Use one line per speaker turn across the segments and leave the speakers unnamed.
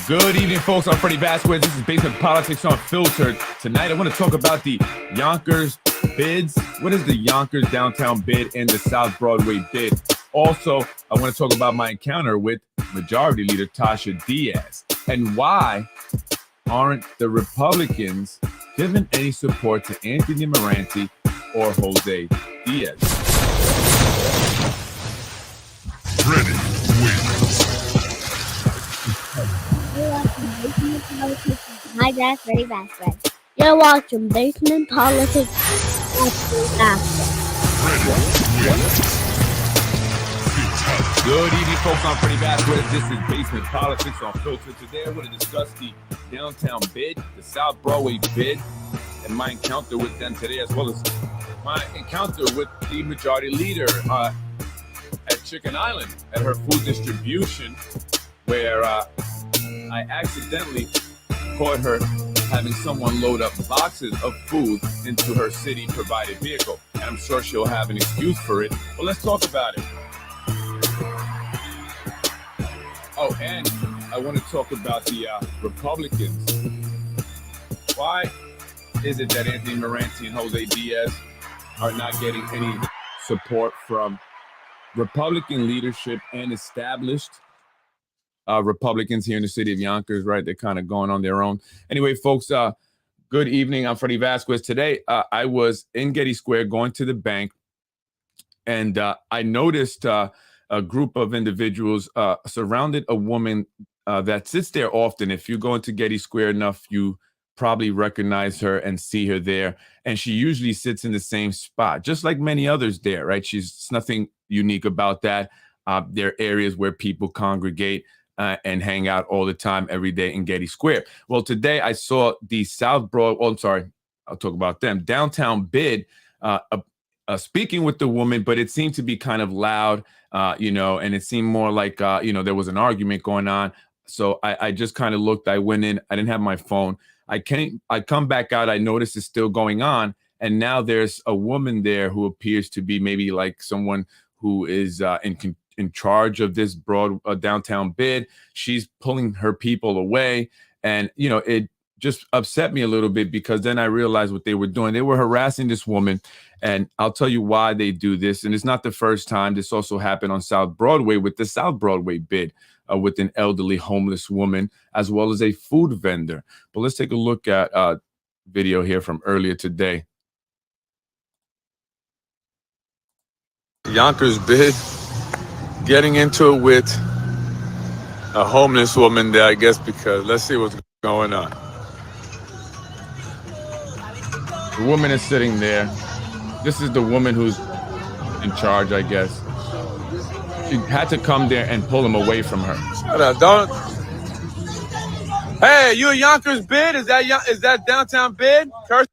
Good evening, folks. I'm Freddie Vasquez. This is Basement Politics Unfiltered. Tonight, I want to talk about the Yonkers bids. What is the Yonkers downtown bid and the South Broadway bid? Also, I want to talk about my encounter with Majority Leader Tasha Diaz and why aren't the Republicans giving any support to Anthony Moranti or Jose Diaz?
Ready, win.
Hi, that's Freddie Vasquez. You're watching Basement Politics Unfiltered.
Good evening, folks. I'm Freddie Vasquez. This is Basement Politics Unfiltered. Today, I want to discuss the downtown bid, the South Broadway bid, and my encounter with them today, as well as my encounter with the Majority Leader at Chicken Island at her food distribution, where I accidentally caught her having someone load up boxes of food into her city-provided vehicle. And I'm sure she'll have an excuse for it, but let's talk about it. Oh, and I want to talk about the Republicans. Why is it that Anthony Moranti and Jose Diaz are not getting any support from Republican leadership and established Republicans here in the city of Yonkers, right? They're kind of going on their own. Anyway, folks, good evening. I'm Freddie Vasquez. Today, I was in Getty Square going to the bank, and I noticed a group of individuals surrounded a woman that sits there often. If you go into Getty Square enough, you probably recognize her and see her there. And she usually sits in the same spot, just like many others there, right? It's nothing unique about that. There are areas where people congregate and hang out all the time, every day in Getty Square. Well, today I saw the South Broad, oh, I'm sorry, I'll talk about them, downtown bid, speaking with the woman, but it seemed to be kind of loud, and it seemed more like, there was an argument going on. So I just kind of looked, I went in, I didn't have my phone. I come back out, I noticed it's still going on. And now there's a woman there who appears to be maybe like someone who is in charge of this downtown bid. She's pulling her people away. And, it just upset me a little bit because then I realized what they were doing. They were harassing this woman. And I'll tell you why they do this. And it's not the first time. This also happened on South Broadway with the South Broadway bid with an elderly homeless woman, as well as a food vendor. But let's take a look at a video here from earlier today. Yonkers bid, getting into it with a homeless woman there, I guess, because let's see what's going on. The woman is sitting there. This is the woman who's in charge, I guess. She had to come there and pull him away from her. Shut up, don't. Hey, you a Yonkers bid? Is that downtown bid? Curse.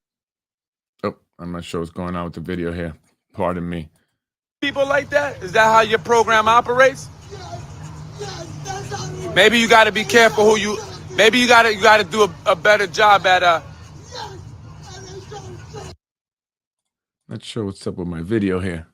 Oh, I'm not sure what's going on with the video here. Pardon me. People like that? Is that how your program operates? Maybe you got to be careful who you. Maybe you got to do a better job at Not sure what's up with my video here.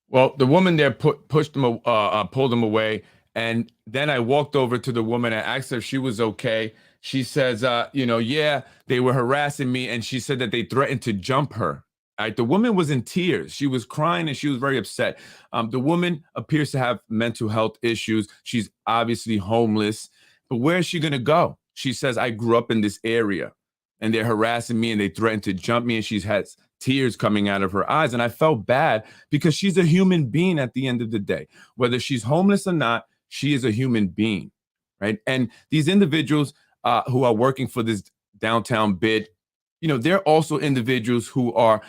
Well, the woman there pushed him, pulled him away, and then I walked over to the woman and asked her if she was okay. She says, yeah, they were harassing me, and she said that they threatened to jump her. Right? The woman was in tears. She was crying, and she was very upset. The woman appears to have mental health issues. She's obviously homeless, but where is she going to go? She says, I grew up in this area, and they're harassing me, and they threatened to jump me, and she has tears coming out of her eyes. And I felt bad because she's a human being at the end of the day. Whether she's homeless or not, she is a human being, right? And these individuals who are working for this downtown bid, they're also individuals who are,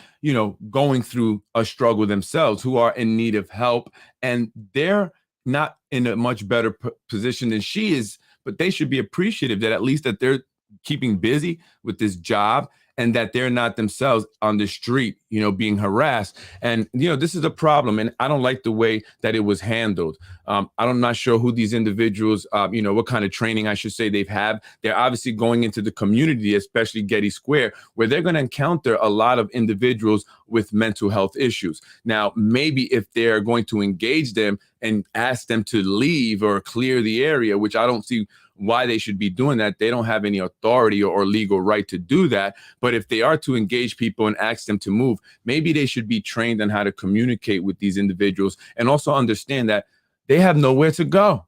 going through a struggle themselves, who are in need of help. And they're not in a much better position than she is, but they should be appreciative that at least that they're keeping busy with this job and that they're not themselves on the street, being harassed. And, this is a problem. And I don't like the way that it was handled. I'm not sure who these individuals, what kind of training, I should say, they've had. They're obviously going into the community, especially Getty Square, where they're going to encounter a lot of individuals with mental health issues. Now, maybe if they're going to engage them and ask them to leave or clear the area, which I don't see why they should be doing that. They don't have any authority or legal right to do that. But if they are to engage people and ask them to move, maybe they should be trained on how to communicate with these individuals and also understand that they have nowhere to go.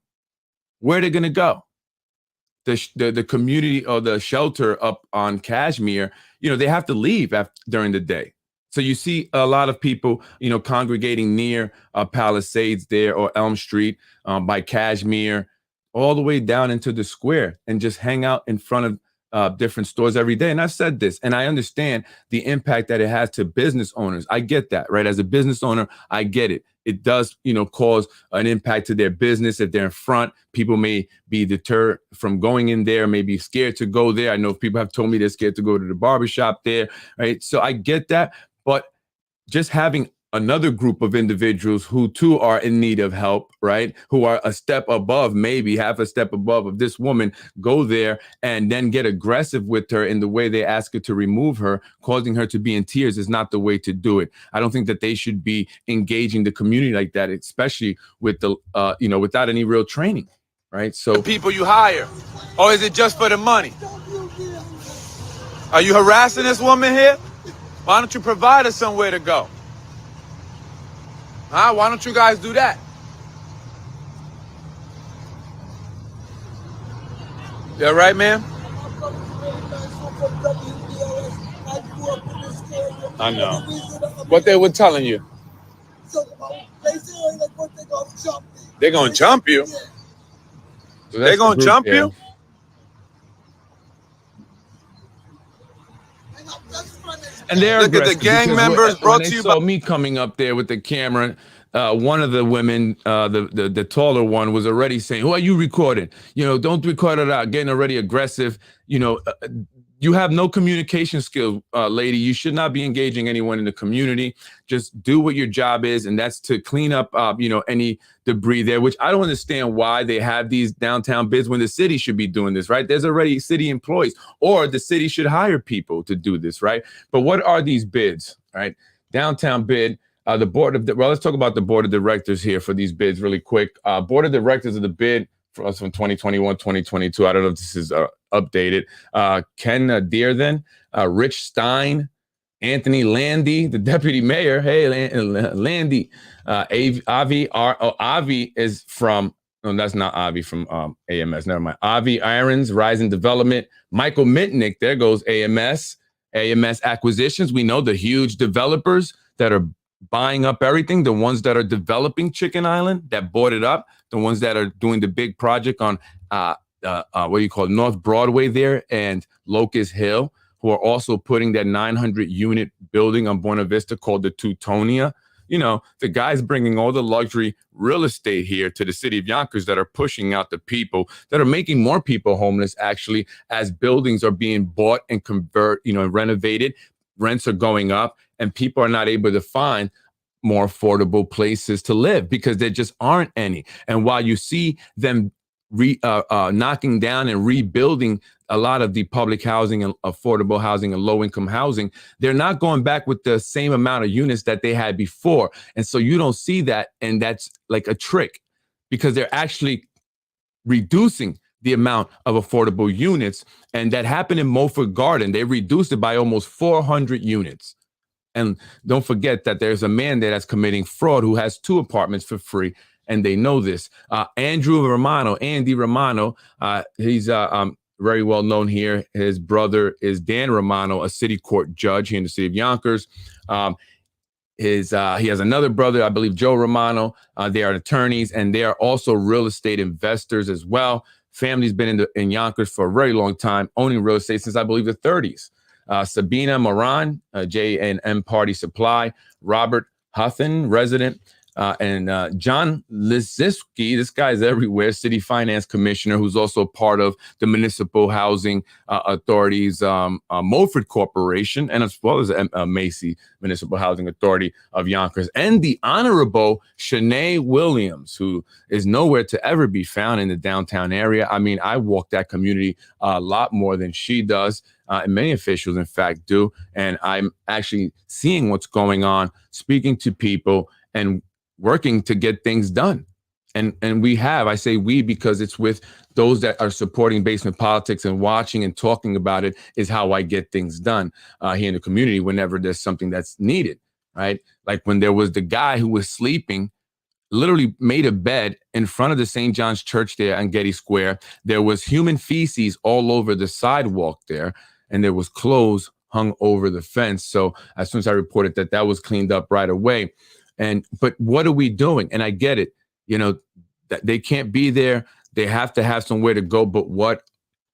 Where are they going to go? The community or the shelter up on Kashmir, they have to leave during the day. So you see a lot of people, congregating near Palisades there or Elm Street by Kashmir, all the way down into the square and just hang out in front of different stores every day. And I've said this, and I understand the impact that it has to business owners. I get that, right? As a business owner, I get it. It does, cause an impact to their business. If they're in front, people may be deterred from going in there, may be scared to go there. I know people have told me they're scared to go to the barbershop there, right? So I get that. But just having another group of individuals who too are in need of help, right? Who are a step above, maybe half a step above of this woman, go there and then get aggressive with her in the way they ask her to remove her, causing her to be in tears is not the way to do it. I don't think that they should be engaging the community like that, especially with the, without any real training, right? So
the people you hire, or is it just for the money? Are you harassing this woman here? Why don't you provide her somewhere to go? Huh? Why don't you guys do that? You all right, ma'am?
I know. What they were telling you?
They're going to jump you?
So
They're going to jump you?
And they're
look at the gang members brought to you by
me coming up there with the camera. One of the women, the taller one, was already saying, "Who are you recording? Don't record it out." Getting already aggressive. You have no communication skills, lady. You should not be engaging anyone in the community. Just do what your job is, and that's to clean up, any debris there. Which I don't understand why they have these downtown bids when the city should be doing this, right? There's already city employees, or the city should hire people to do this, right? But what are these bids, right? Downtown bid. The board of let's talk about the board of directors here for these bids really quick. Board of directors of the bid for us from 2021, 2022. I don't know if this is updated. Ken Dearden, Rich Stein, Anthony Landy, the deputy mayor. Hey, Landy. Avi is from, no, that's not Avi from AMS. Never mind. Avi Irons, Rising Development. Michael Mitnick, there goes AMS. AMS Acquisitions. We know the huge developers that are buying up everything, the ones that are developing Chicken Island, that bought it up, the ones that are doing the big project on North Broadway there and Locust Hill, who are also putting that 900 unit building on Buena Vista called the Teutonia. The guys bringing all the luxury real estate here to the city of Yonkers that are pushing out the people, that are making more people homeless, actually, as buildings are being bought and and renovated. Rents are going up and people are not able to find more affordable places to live because there just aren't any. And while you see them knocking down and rebuilding a lot of the public housing and affordable housing and low-income housing, they're not going back with the same amount of units that they had before. And so you don't see that, and that's like a trick because they're actually reducing the amount of affordable units. And that happened in Mulford Garden. They reduced it by almost 400 units. And don't forget that there's a man there that's committing fraud who has 2 apartments for free. And they know this. Andy Romano, he's very well known here. His brother is Dan Romano, a city court judge here in the city of Yonkers. He has another brother, I believe, Joe Romano. They are attorneys, and they are also real estate investors as well. Family's been in Yonkers for a very long time, owning real estate since, I believe, the 30s. Sabina Moran, J&M Party Supply. Robert Hutton, resident. And John Liszewski, this guy's everywhere, city finance commissioner, who's also part of the Municipal Housing Authority's Mulford Corporation, and as well as Macy Municipal Housing Authority of Yonkers, and the Honorable Shanae Williams, who is nowhere to ever be found in the downtown area. I mean, I walk that community a lot more than she does, and many officials, in fact, do. And I'm actually seeing what's going on, speaking to people, and working to get things done. And we have, I say we because it's with those that are supporting basement politics and watching and talking about it is how I get things done here in the community whenever there's something that's needed, right? Like when there was the guy who was sleeping, literally made a bed in front of the St. John's Church there on Getty Square. There was human feces all over the sidewalk there, and there was clothes hung over the fence. So as soon as I reported that, that was cleaned up right away. But what are we doing? And I get it, you know, that they can't be there. They have to have somewhere to go. But what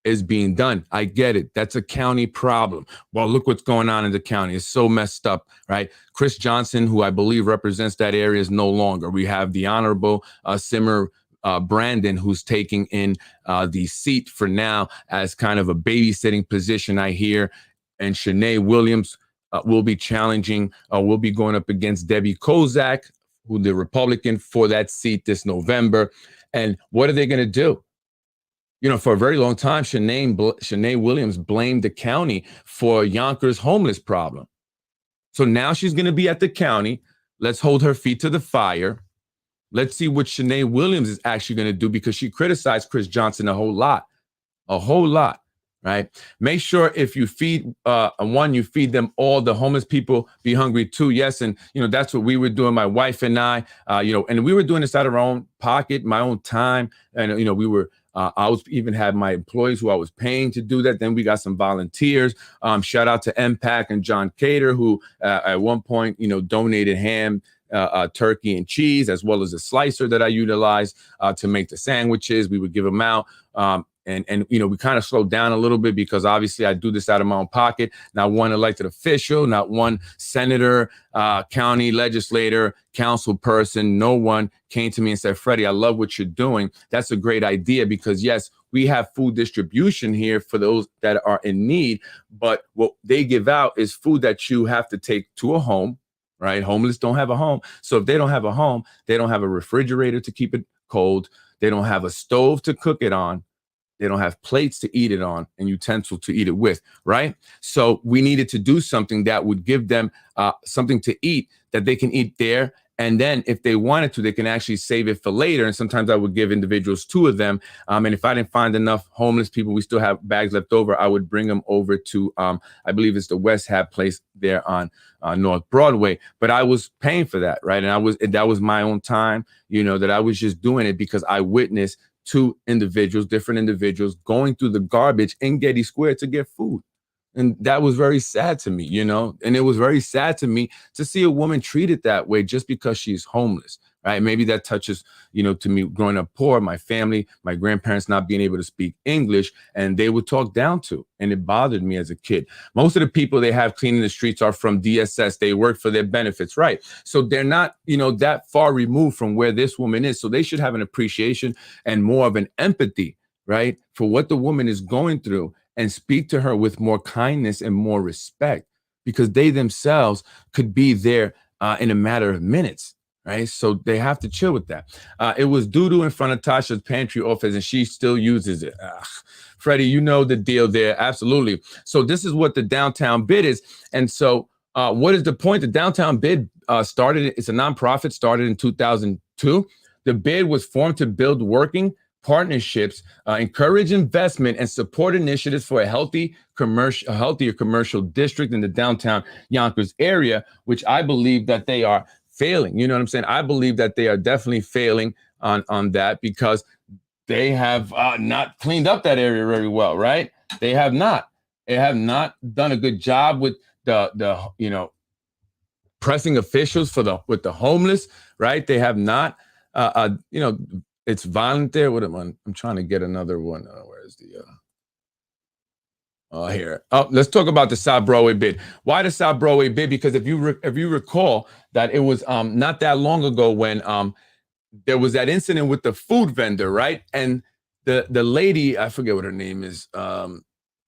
is being done? I get it. That's a county problem. Well, look what's going on in the county. It's so messed up, right? Chris Johnson, who I believe represents that area, is no longer. We have the Honorable Simmer Brandon, who's taking in the seat for now as kind of a babysitting position, I hear. And Shanae Williams will be challenging, will be going up against Debbie Kozak, who the Republican for that seat this November. And what are they going to do? You know, for a very long time, Shanae Williams blamed the county for Yonkers' homeless problem. So now she's going to be at the county. Let's hold her feet to the fire. Let's see what Shanae Williams is actually going to do, because she criticized Chris Johnson a whole lot, right? Make sure if you feed one, you feed them all. The homeless people be hungry too. Yes. And, you know, that's what we were doing, my wife and I, you know, and we were doing this out of our own pocket, my own time. And, you know, we were, I was even had my employees who I was paying to do that. Then we got some volunteers. Shout out to MPAC and John Cater, who at one point, you know, donated ham, turkey and cheese, as well as a slicer that I utilized to make the sandwiches. We would give them out. And you know, we kind of slowed down a little bit because obviously I do this out of my own pocket. Not one elected official, not one senator, county legislator, council person, no one came to me and said, Freddie, I love what you're doing. That's a great idea, because yes, we have food distribution here for those that are in need, but what they give out is food that you have to take to a home, right? Homeless don't have a home. So if they don't have a home, they don't have a refrigerator to keep it cold. They don't have a stove to cook it on. They don't have plates to eat it on and utensils to eat it with, right? So we needed to do something that would give them something to eat that they can eat there. And then if they wanted to, they can actually save it for later. And sometimes I would give individuals 2 of them. And if I didn't find enough homeless people, we still have bags left over, I would bring them over to, I believe it's the West Hab place there on North Broadway. But I was paying for that, right? And that was my own time, you know, that I was just doing it because I witnessed 2 individuals, different individuals, going through the garbage in Getty Square to get food. And that was very sad to me, you know, and it was very sad to me to see a woman treated that way just because she's homeless, right? Maybe that touches, you know, to me growing up poor, my family, my grandparents not being able to speak English, and they would talk down to, and it bothered me as a kid. Most of the people they have cleaning the streets are from DSS. They work for their benefits, right? So they're not, you know, that far removed from where this woman is. So they should have an appreciation and more of an empathy, right, for what the woman is going through, and speak to her with more kindness and more respect, because they themselves could be there in a matter of minutes, right? So they have to chill with that. It was doo-doo in front of Tasha's pantry office, and she still uses it. Freddie, you know the deal there. Absolutely. So this is what the downtown bid is. And so what is the point? The downtown bid started, it's a nonprofit, started in 2002. The bid was formed to build working partnerships, encourage investment, and support initiatives for a healthier commercial district in the downtown Yonkers area, which I believe that they are failing. You know what I'm saying? I believe that they are definitely failing on that, because they have not cleaned up that area very well, right? They have not. They have not done a good job with the you know, pressing officials with the homeless, right? They have not, you know. It's violent there. What am I? I'm trying to get another one. Where's the? Here. Oh, let's talk about the South Broadway bid. Why the South Broadway bid? Because if you recall that it was not that long ago when there was that incident with the food vendor, right? And the lady, I forget what her name is.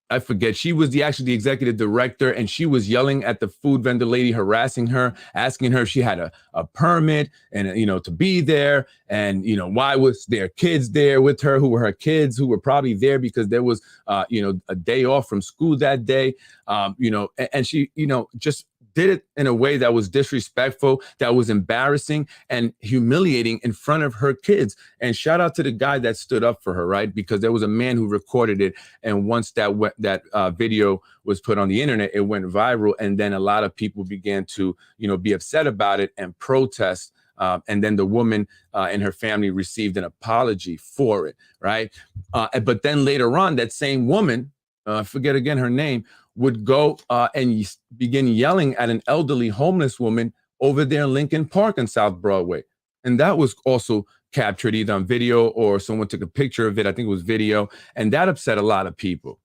I forget. She was actually the executive director, and she was yelling at the food vendor lady, harassing her, asking her if she had a permit and to be there, and why was there kids there with her who were her kids who were probably there because there was a day off from school that day, and she just did it in a way that was disrespectful, that was embarrassing and humiliating in front of her kids. And shout out to the guy that stood up for her, right? Because there was a man who recorded it, and once that video was put on the internet, it went viral, and then a lot of people began to be upset about it and protest. And then the woman and her family received an apology for it, right? But then later on, that same woman, I forget again her name, would go and begin yelling at an elderly homeless woman over there in Lincoln Park on South Broadway. And that was also captured either on video or someone took a picture of it. I think it was video. And that upset a lot of people,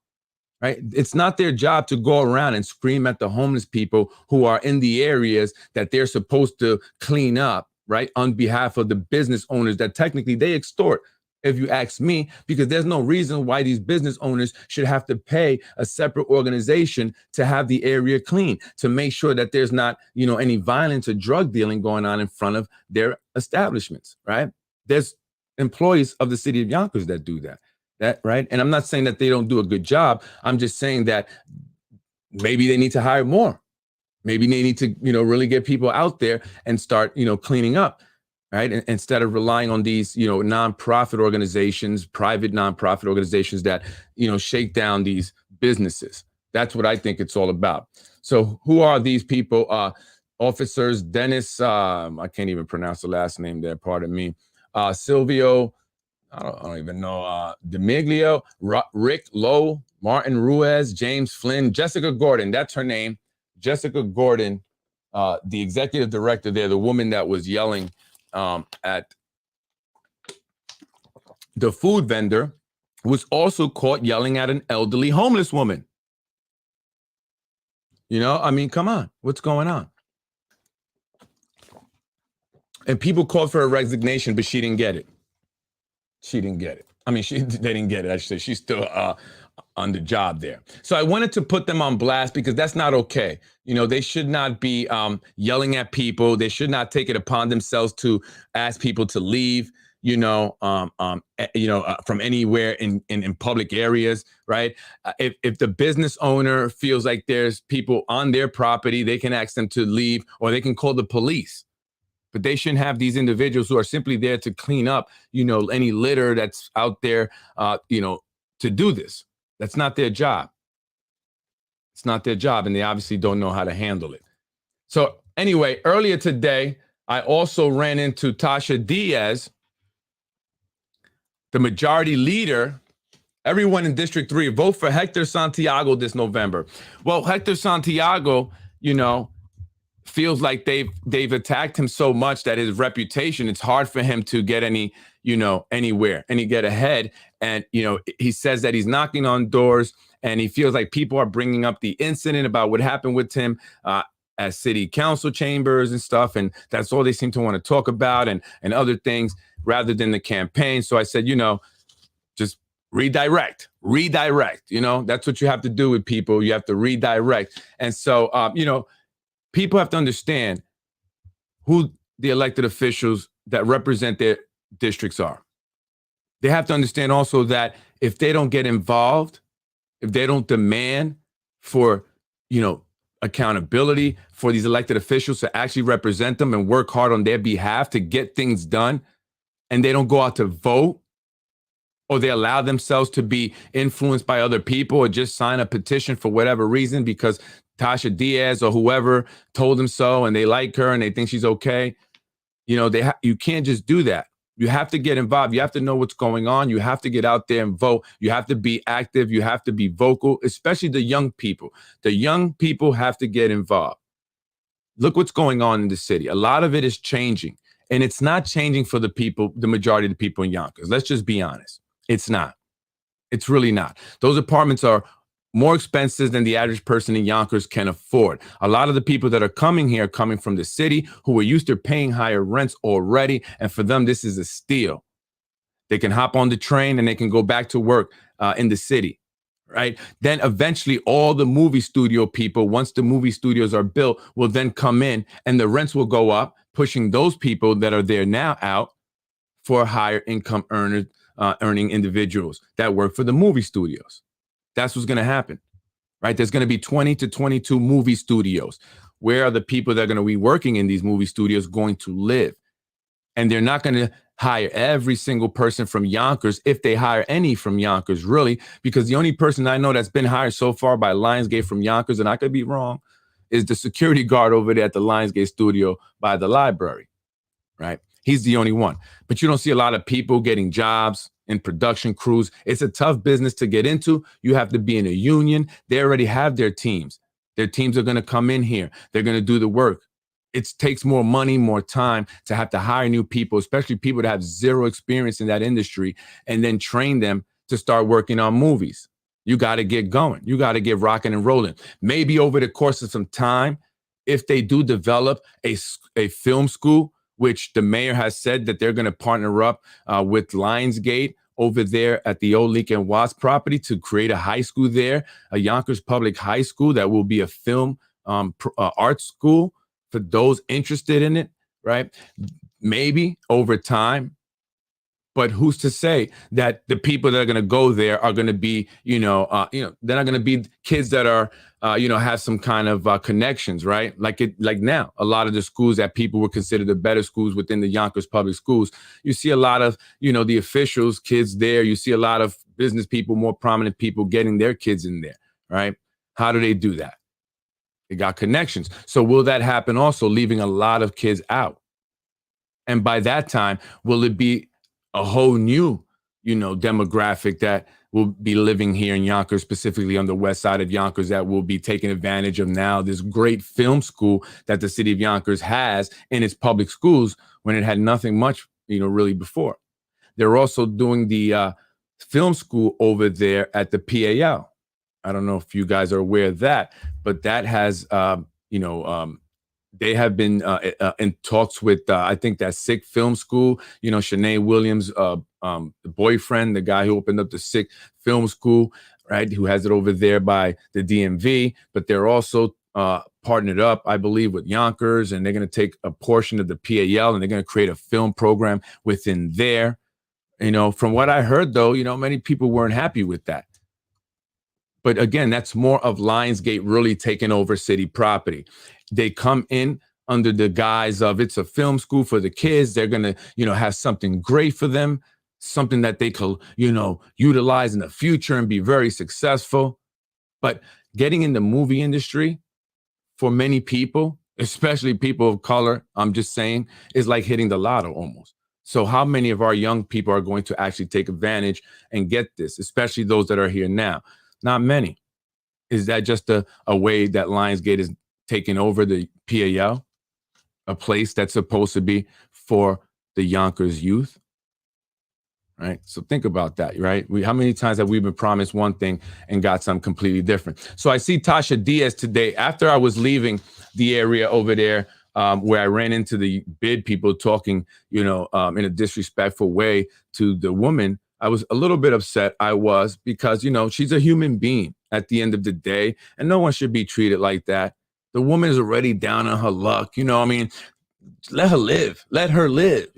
right? It's not their job to go around and scream at the homeless people who are in the areas that they're supposed to clean up, right? On behalf of the business owners that technically they extort, if you ask me, because there's no reason why these business owners should have to pay a separate organization to have the area clean, to make sure that there's not, any violence or drug dealing going on in front of their establishments, right? There's employees of the City of Yonkers that do that, right? And I'm not saying that they don't do a good job. I'm just saying that maybe they need to hire more. Maybe they need to, really get people out there and start, cleaning up. Right. And instead of relying on these, nonprofit organizations, private nonprofit organizations that, shake down these businesses. That's what I think it's all about. So who are these people? Officers Dennis, I can't even pronounce the last name there. Pardon me. Silvio, I don't even know. Demiglio, Rick Lowe, Martin Ruiz, James Flynn, Jessica Gordon. That's her name. Jessica Gordon, the executive director there, the woman that was yelling at the food vendor, was also caught yelling at an elderly homeless woman. Come on, what's going on? And people called for her resignation, but she didn't get it. They didn't get it. I should say she's still on the job there. So I wanted to put them on blast because that's not okay. They should not be yelling at people. They should not take it upon themselves to ask people to leave, from anywhere in public areas, right? If the business owner feels like there's people on their property, they can ask them to leave or they can call the police. But they shouldn't have these individuals who are simply there to clean up, any litter that's out there, to do this. That's not their job. It's not their job, and they obviously don't know how to handle it. So anyway, earlier today, I also ran into Tasha Diaz, the majority leader. Everyone in District 3, vote for Hector Santiago this November. Well, Hector Santiago, feels like they've attacked him so much that his reputation, it's hard for him to get anywhere and he get ahead. And, he says that he's knocking on doors and he feels like people are bringing up the incident about what happened with him at city council chambers and stuff. And that's all they seem to want to talk about and other things rather than the campaign. So I said, just redirect, that's what you have to do with people. You have to redirect. And so, people have to understand who the elected officials that represent their districts are. They have to understand also that if they don't get involved, if they don't demand for, accountability for these elected officials to actually represent them and work hard on their behalf to get things done, and they don't go out to vote, or they allow themselves to be influenced by other people or just sign a petition for whatever reason because Tasha Diaz or whoever told them so and they like her and they think she's okay. You can't just do that. You have to get involved. You have to know what's going on. You have to get out there and vote. You have to be active. You have to be vocal, especially the young people. The young people have to get involved. Look what's going on in the city. A lot of it is changing, and it's not changing for the people, the majority of the people in Yonkers. Let's just be honest. It's not. It's really not. Those apartments are more expenses than the average person in Yonkers can afford. A lot of the people that are coming here are coming from the city who are used to paying higher rents already. And for them, this is a steal. They can hop on the train and they can go back to work in the city, right? Then eventually all the movie studio people, once the movie studios are built, will then come in and the rents will go up, pushing those people that are there now out for higher income earning individuals that work for the movie studios. That's what's going to happen, right? There's going to be 20 to 22 movie studios. Where are the people that are going to be working in these movie studios going to live? And they're not going to hire every single person from Yonkers, if they hire any from Yonkers, really, because the only person I know that's been hired so far by Lionsgate from Yonkers, and I could be wrong, is the security guard over there at the Lionsgate studio by the library, right? He's the only one. But you don't see a lot of people getting jobs in production crews. It's a tough business to get into. You have to be in a union. They already have their teams. Their teams are going to come in here. They're going to do the work. It takes more money, more time to have to hire new people, especially people that have zero experience in that industry, and then train them to start working on movies. You got to get going. You got to get rocking and rolling. Maybe over the course of some time, if they do develop a film school, which the mayor has said that they're going to partner up with Lionsgate over there at the old Leak and Watts property to create a high school there, a Yonkers Public High School that will be a film art school for those interested in it, right? Maybe over time. But who's to say that the people that are going to go there are going to be, they're not going to be kids that are, have some kind of connections, right? Like now, a lot of the schools that people would consider the better schools within the Yonkers public schools, you see a lot of, the officials, kids there. You see a lot of business people, more prominent people getting their kids in there, right? How do they do that? They got connections. So will that happen also, leaving a lot of kids out? And by that time, will it be a whole new, demographic that will be living here in Yonkers, specifically on the west side of Yonkers, that will be taking advantage of now this great film school that the city of Yonkers has in its public schools when it had nothing much, really before. They're also doing the film school over there at the PAL. I don't know if you guys are aware of that, but that has, they have been in talks with, I think, that Sick Film School, Shanae Williams, the boyfriend, the guy who opened up the Sick Film School, right, who has it over there by the DMV. But they're also partnered up, I believe, with Yonkers, and they're going to take a portion of the PAL and they're going to create a film program within there. From what I heard, though, many people weren't happy with that. But again, that's more of Lionsgate really taking over city property. They come in under the guise of it's a film school for the kids. They're going to, have something great for them, something that they could, utilize in the future and be very successful. But getting in the movie industry for many people, especially people of color, I'm just saying, is like hitting the lotto almost. So how many of our young people are going to actually take advantage and get this, especially those that are here now? Not many. Is that just a way that Lionsgate is taking over the PAL, a place that's supposed to be for the Yonkers youth? Right? So think about that, right? How many times have we been promised one thing and got something completely different? So I see Tasha Diaz today, after I was leaving the area over there, where I ran into the BID people talking, in a disrespectful way to the woman. I was a little bit upset. I was, because, she's a human being at the end of the day, and no one should be treated like that. The woman is already down on her luck. Let her live. Let her live.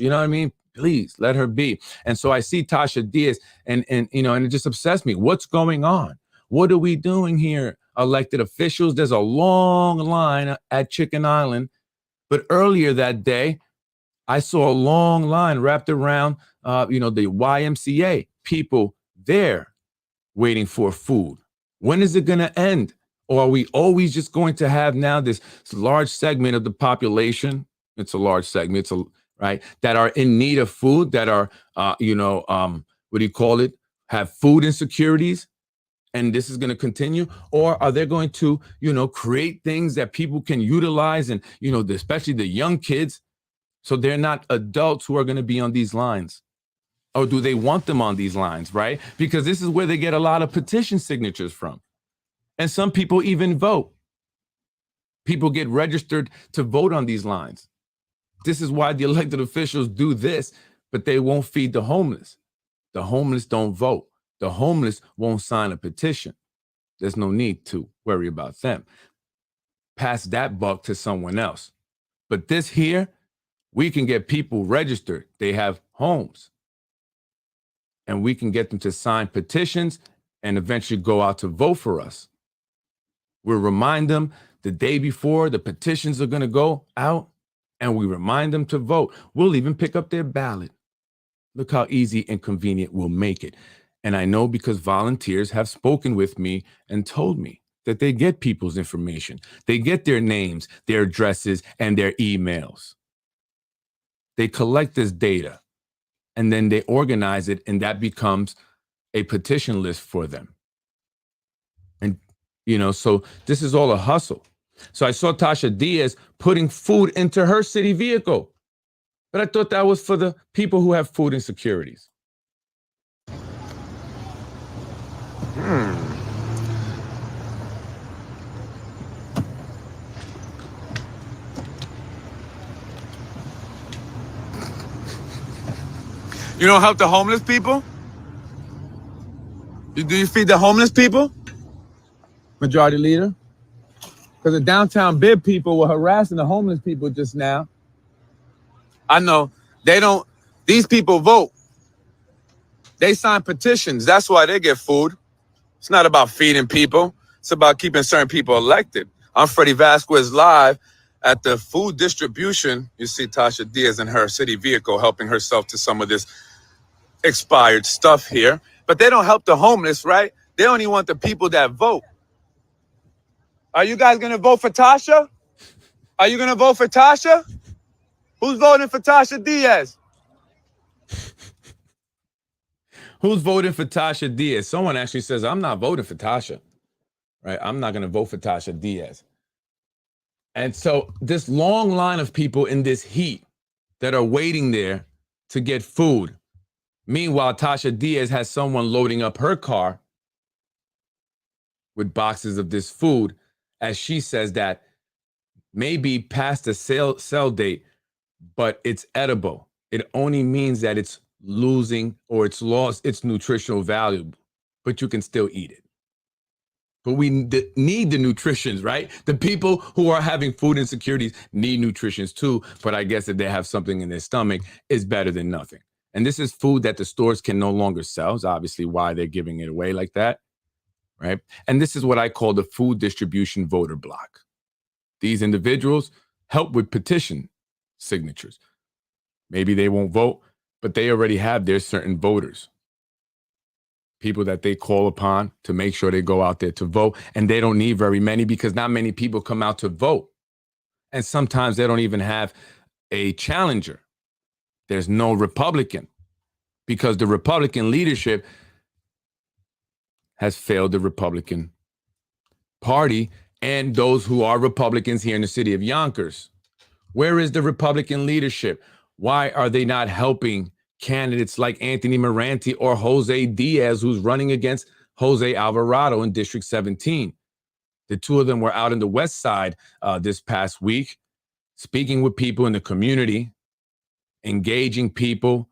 Please let her be. And so I see Tasha Diaz and it just upsets me. What's going on? What are we doing here? Elected officials, there's a long line at Chicken Island. But earlier that day, I saw a long line wrapped around, the YMCA, people there waiting for food. When is it going to end? Or are we always just going to have now this large segment of the population? It's a large segment, right, that are in need of food, that are, have food insecurities, and this is going to continue? Or are they going to, create things that people can utilize, and, especially the young kids, so they're not adults who are going to be on these lines? Or do they want them on these lines, right? Because this is where they get a lot of petition signatures from. And some people even vote. People get registered to vote on these lines. This is why the elected officials do this, but they won't feed the homeless. The homeless don't vote. The homeless won't sign a petition. There's no need to worry about them. Pass that buck to someone else. But this here, we can get people registered. They have homes. And we can get them to sign petitions and eventually go out to vote for us. We'll remind them the day before the petitions are going to go out, and we remind them to vote. We'll even pick up their ballot. Look how easy and convenient we'll make it. And I know because volunteers have spoken with me and told me that they get people's information. They get their names, their addresses, and their emails. They collect this data, and then they organize it, and that becomes a petition list for them. And, so this is all a hustle. So I saw Tasha Diaz putting food into her city vehicle, but I thought that was for the people who have food insecurities.
You don't help the homeless people? Do you feed the homeless people?
Majority Leader? Because the downtown BID people were harassing the homeless people just now.
I know. These people vote. They sign petitions. That's why they get food. It's not about feeding people. It's about keeping certain people elected. I'm Freddie Vasquez live at the food distribution. You see Tasha Diaz in her city vehicle helping herself to some of this expired stuff here. But they don't help the homeless, right? They only want the people that vote. Are you guys going to vote for Tasha? Are you going to vote for Tasha? Who's voting for Tasha Diaz?
Who's voting for Tasha Diaz? Someone actually says, I'm not voting for Tasha, right? I'm not going to vote for Tasha Diaz. And so this long line of people in this heat that are waiting there to get food. Meanwhile, Tasha Diaz has someone loading up her car with boxes of this food, as she says that may be past the sell date, but it's edible. It only means that it's losing or it's lost its nutritional value, but you can still eat it. But we need the nutritions, right? The people who are having food insecurities need nutritions too, but I guess if they have something in their stomach, it's better than nothing. And this is food that the stores can no longer sell. It's obviously why they're giving it away like that, right? And this is what I call the food distribution voter block. These individuals help with petition signatures. Maybe they won't vote, but they already have their certain voters, people that they call upon to make sure they go out there to vote. And they don't need very many because not many people come out to vote. And sometimes they don't even have a challenger. There's no Republican because the Republican leadership has failed the Republican Party and those who are Republicans here in the city of Yonkers. Where is the Republican leadership? Why are they not helping candidates like Anthony Moranti or Jose Diaz, who's running against Jose Alvarado in District 17? The two of them were out in the West Side this past week, speaking with people in the community, engaging people,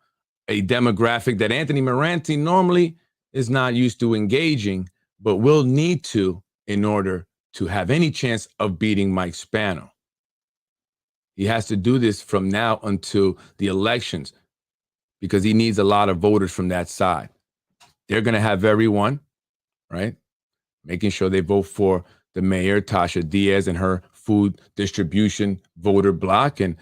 a demographic that Anthony Moranti normally is not used to engaging, but will need to in order to have any chance of beating Mike Spano. He has to do this from now until the elections because he needs a lot of voters from that side. They're going to have everyone, right, making sure they vote for the mayor, Tasha Diaz, and her food distribution voter block and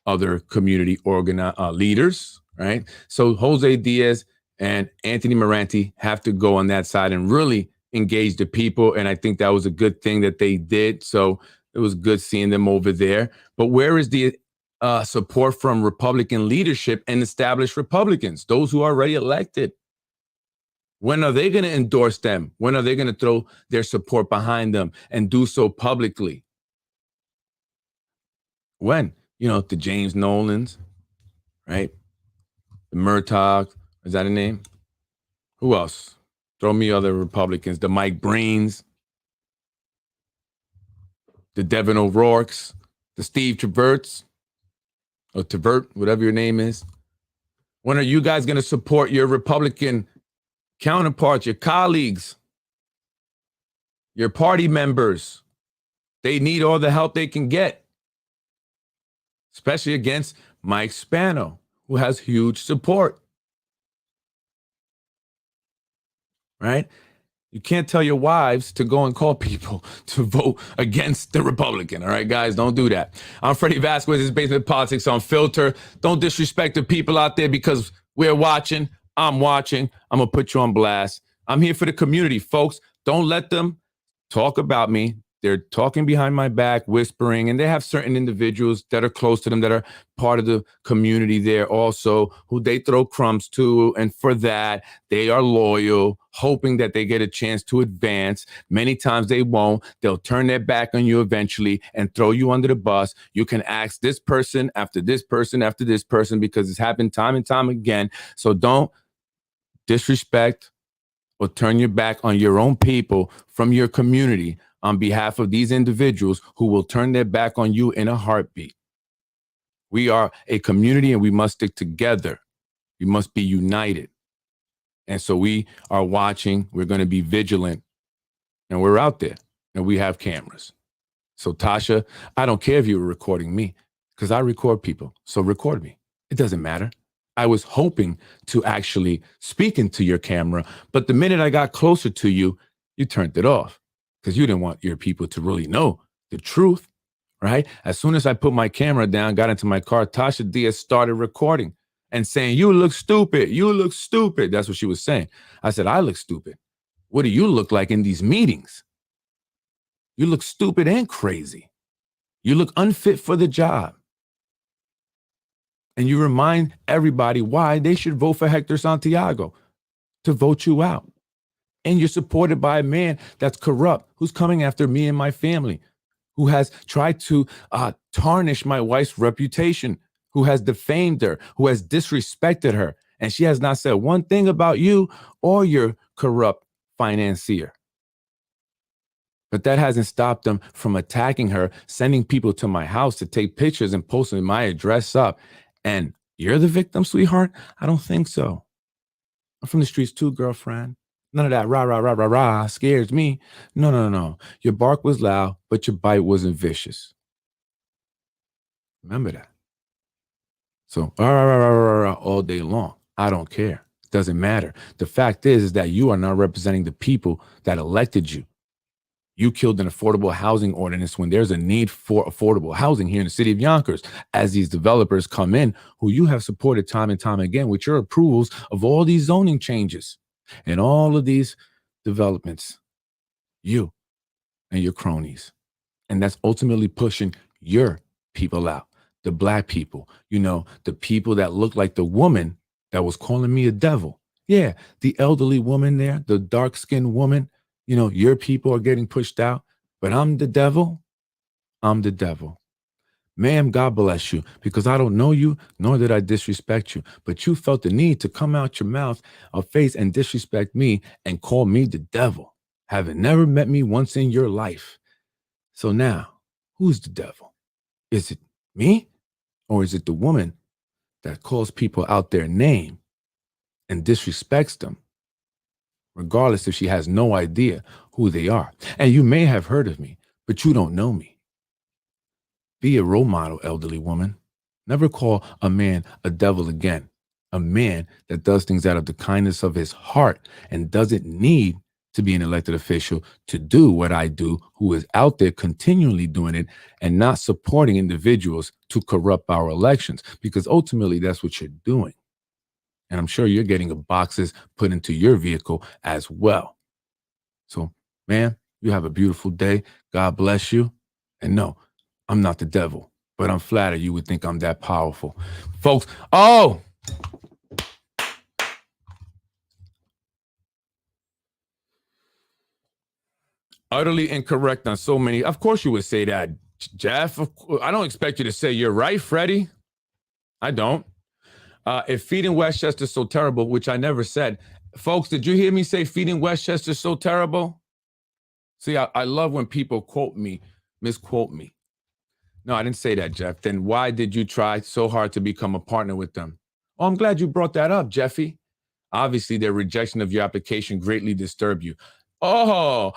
other community leaders, right? So Jose Diaz and Anthony Moranti have to go on that side and really engage the people. And I think that was a good thing that they did. So it was good seeing them over there. But where is the support from Republican leadership and established Republicans, those who are already elected? When are they going to endorse them? When are they going to throw their support behind them and do so publicly? When? The James Nolans, right? The Murtaugh, is that a name? Who else? Throw me other Republicans. The Mike Breens,
the Devin O'Rourke's, the Steve Traverts, or Tavert, whatever your name is. When are you guys going to support your Republican counterparts, your colleagues, your party members? They need all the help they can get, especially against Mike Spano, who has huge support. Right? You can't tell your wives to go and call people to vote against the Republican. All right, guys, don't do that. I'm Freddie Vasquez. This is Basement Politics on Filter. Don't disrespect the people out there because we're watching. I'm watching. I'm going to put you on blast. I'm here for the community, folks. Don't let them talk about me. They're talking behind my back, whispering, and they have certain individuals that are close to them that are part of the community there also, who they throw crumbs to. And for that, they are loyal, hoping that they get a chance to advance. Many times they won't. They'll turn their back on you eventually and throw you under the bus. You can ask this person after this person after this person because it's happened time and time again. So don't disrespect or turn your back on your own people from your community on behalf of these individuals who will turn their back on you in a heartbeat. We are a community and we must stick together. We must be united. And so we are watching. We're going to be vigilant. And we're out there. And we have cameras. So Tasha, I don't care if you were recording me because I record people. So record me. It doesn't matter. I was hoping to actually speak into your camera. But the minute I got closer to you, you turned it off. Because you didn't want your people to really know the truth, right? As soon as I put my camera down, got into my car, Tasha Diaz started recording and saying, you look stupid. You look stupid. That's what she was saying. I said, I look stupid. What do you look like in these meetings? You look stupid and crazy. You look unfit for the job. And you remind everybody why they should vote for Hector Santiago to vote you out. And you're supported by a man that's corrupt, who's coming after me and my family, who has tried to tarnish my wife's reputation, who has defamed her, who has disrespected her. And she has not said one thing about you or your corrupt financier. But that hasn't stopped them from attacking her, sending people to my house to take pictures and posting my address up. And you're the victim, sweetheart? I don't think so. I'm from the streets too, girlfriend. None of that rah, rah, rah, rah, rah scares me. No, no, no. Your bark was loud, but your bite wasn't vicious. Remember that. So rah, rah, rah, rah, rah, rah, all day long. I don't care. It doesn't matter. The fact is that you are not representing the people that elected you. You killed an affordable housing ordinance when there's a need for affordable housing here in the city of Yonkers as these developers come in who you have supported time and time again with your approvals of all these zoning changes. And all of these developments, you and your cronies. And that's ultimately pushing your people out, the black people, you know, the people that look like the woman that was calling me a devil. Yeah, the elderly woman there, the dark-skinned woman, you know, your people are getting pushed out, but I'm the devil. I'm the devil. Ma'am, God bless you, because I don't know you, nor did I disrespect you. But you felt the need to come out your mouth or face and disrespect me and call me the devil, having never met me once in your life. So now, who's the devil? Is it me? Or is it the woman that calls people out their name and disrespects them, regardless if she has no idea who they are? And you may have heard of me, but you don't know me. Be a role model, elderly woman. Never call a man a devil again. A man that does things out of the kindness of his heart and doesn't need to be an elected official to do what I do, who is out there continually doing it and not supporting individuals to corrupt our elections, because ultimately that's what you're doing. And I'm sure you're getting boxes put into your vehicle as well. So, man, you have a beautiful day. God bless you. And no, I'm not the devil, but I'm flattered you would think I'm that powerful. Folks, utterly incorrect on so many. Of course you would say that, Jeff. I don't expect you to say you're right, Freddie. I don't. If feeding Westchester is so terrible, which I never said. Folks, did you hear me say feeding Westchester is so terrible? See, I love when people quote me misquote me. No, I didn't say that, Jeff. Then why did you try so hard to become a partner with them? Oh, I'm glad you brought that up, Jeffy. Obviously, their rejection of your application greatly disturbed you. First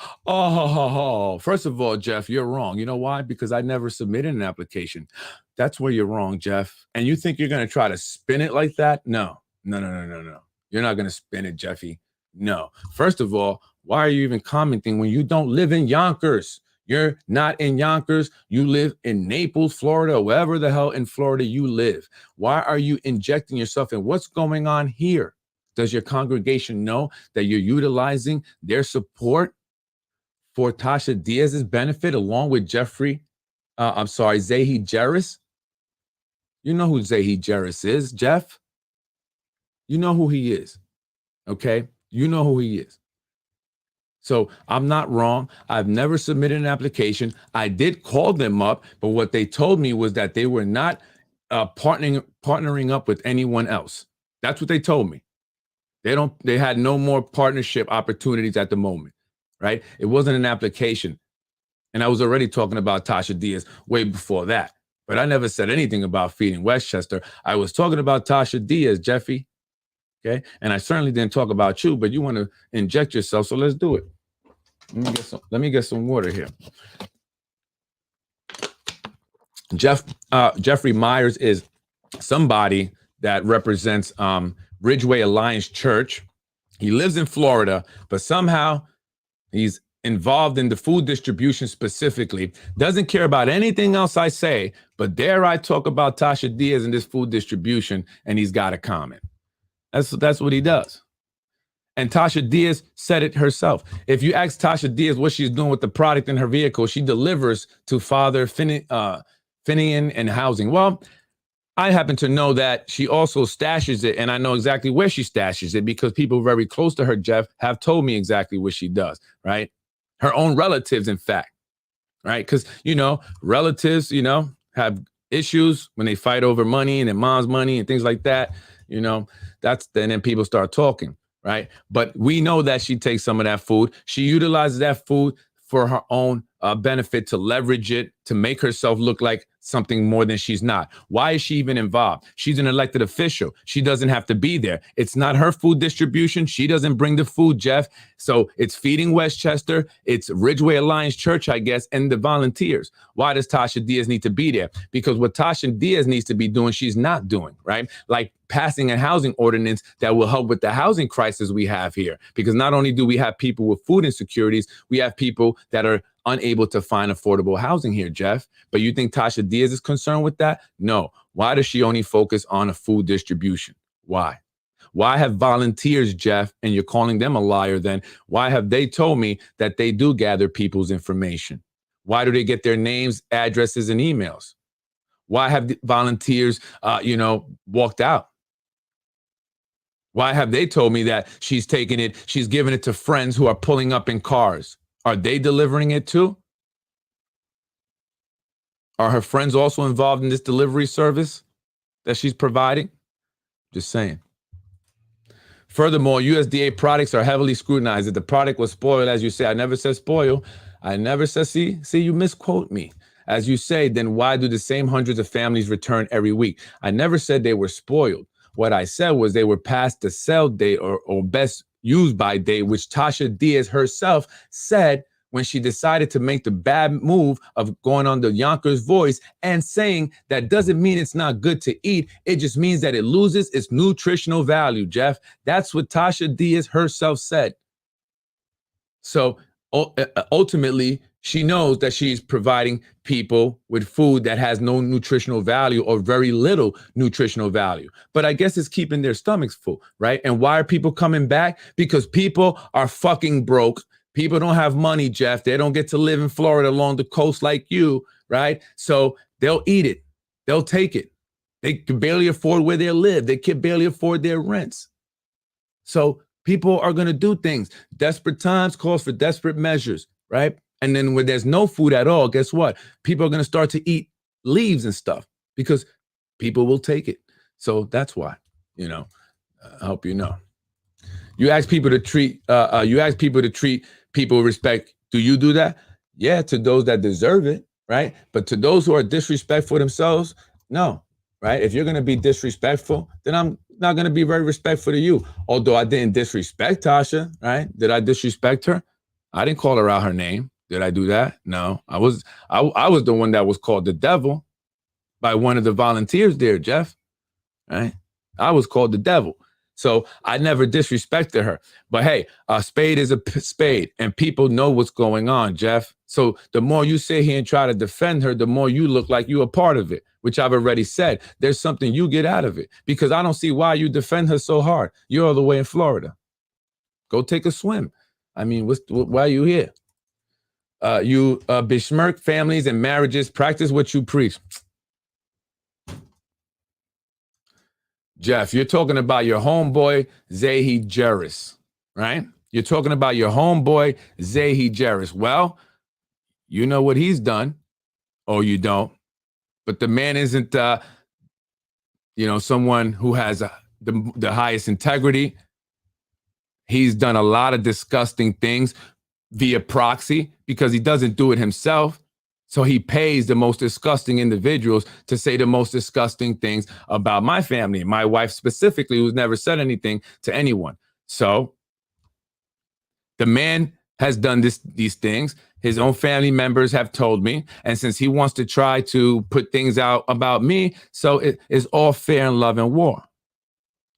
of all, Jeff, you're wrong. You know why? Because I never submitted an application. That's where you're wrong, Jeff. And you think you're going to try to spin it like that? No. You're not going to spin it, Jeffy. No. First of all, why are you even commenting when you don't live in Yonkers? You're not in Yonkers. You live in Naples, Florida, wherever the hell in Florida you live. Why are you injecting yourself in what's going on here? Does your congregation know that you're utilizing their support for Tasha Diaz's benefit along with Zahi Jeris? You know who Zahi Jeris is, Jeff. You know who he is, okay? You know who he is. So I'm not wrong. I've never submitted an application. I did call them up, but what they told me was that they were not partnering up with anyone else. That's what they told me. They had no more partnership opportunities at the moment, right? It wasn't an application. And I was already talking about Tasha Diaz way before that. But I never said anything about feeding Westchester. I was talking about Tasha Diaz, Jeffy. Okay. And I certainly didn't talk about you, but you want to inject yourself. So let's do it. Let me get some water here. Jeffrey Myers is somebody that represents Ridgeway Alliance Church. He lives in Florida, but somehow he's involved in the food distribution specifically. Doesn't care about anything else I say, but dare I talk about Tasha Diaz and this food distribution, and he's got a comment. That's what he does. And Tasha Diaz said it herself. If you ask Tasha Diaz what she's doing with the product in her vehicle, she delivers to Father Finian and housing. Well, I happen to know that she also stashes it, and I know exactly where she stashes it because people very close to her, Jeff, have told me exactly what she does, right? Her own relatives, in fact, right? Because, relatives, have issues when they fight over money and their mom's money and things like that. Then people start talking, right? But we know that she takes some of that food. She utilizes that food for her own benefit, to leverage it, to make herself look like something more than she's not. Why is she even involved? She's an elected official. She doesn't have to be there. It's not her food distribution. She doesn't bring the food, Jeff. So it's feeding Westchester. It's Ridgeway Alliance Church, I guess, and the volunteers. Why does Tasha Diaz need to be there? Because what Tasha Diaz needs to be doing, she's not doing, right? Like passing a housing ordinance that will help with the housing crisis we have here. Because not only do we have people with food insecurities, we have people that are unable to find affordable housing here, Jeff. But you think Tasha Diaz is concerned with that? No. Why does she only focus on a food distribution? Why? Why have volunteers, Jeff, and you're calling them a liar then? Why have they told me that they do gather people's information? Why do they get their names, addresses, and emails? Why have the volunteers, walked out? Why have they told me that she's taking it, she's giving it to friends who are pulling up in cars? Are they delivering it too? Are her friends also involved in this delivery service that she's providing? Just saying. Furthermore, USDA products are heavily scrutinized. If the product was spoiled, as you say, I never said spoil. I never said, see, you misquote me. As you say, then why do the same hundreds of families return every week? I never said they were spoiled. What I said was they were past the sell date or best used by date, which Tasha Diaz herself said when she decided to make the bad move of going on the Yonkers Voice and saying that doesn't mean it's not good to eat. It just means that it loses its nutritional value, Jeff. That's what Tasha Diaz herself said. So ultimately, she knows that she's providing people with food that has no nutritional value or very little nutritional value. But I guess it's keeping their stomachs full, right? And why are people coming back? Because people are fucking broke. People don't have money, Jeff. They don't get to live in Florida along the coast like you, right? So they'll eat it. They'll take it. They can barely afford where they live. They can barely afford their rents. So people are going to do things. Desperate times calls for desperate measures, right? And then when there's no food at all, guess what? People are going to start to eat leaves and stuff because people will take it. So that's why, I hope you know. You ask people to treat people with respect. Do you do that? Yeah, to those that deserve it. right? But to those who are disrespectful themselves, no, right? If you're going to be disrespectful, then I'm not going to be very respectful to you. Although I didn't disrespect Tasha, right? Did I disrespect her? I didn't call her out her name. Did I do that? No, I was the one that was called the devil by one of the volunteers there, Jeff, right? I was called the devil. So I never disrespected her. But hey, a spade is a spade, and people know what's going on, Jeff. So the more you sit here and try to defend her, the more you look like you're a part of it, which I've already said. There's something you get out of it, because I don't see why you defend her so hard. You're all the way in Florida. Go take a swim. I mean, why are you here? You besmirk families and marriages. Practice what you preach. Jeff, you're talking about your homeboy, Zahi Jerris, right? You're talking about your homeboy, Zahi Jerris. Well, you know what he's done, or you don't. But the man isn't, someone who has the highest integrity. He's done a lot of disgusting things via proxy because he doesn't do it himself. So he pays the most disgusting individuals to say the most disgusting things about my family, my wife specifically, who's never said anything to anyone. So the man has done these things. His own family members have told me. And since he wants to try to put things out about me, so it is all fair in love and war,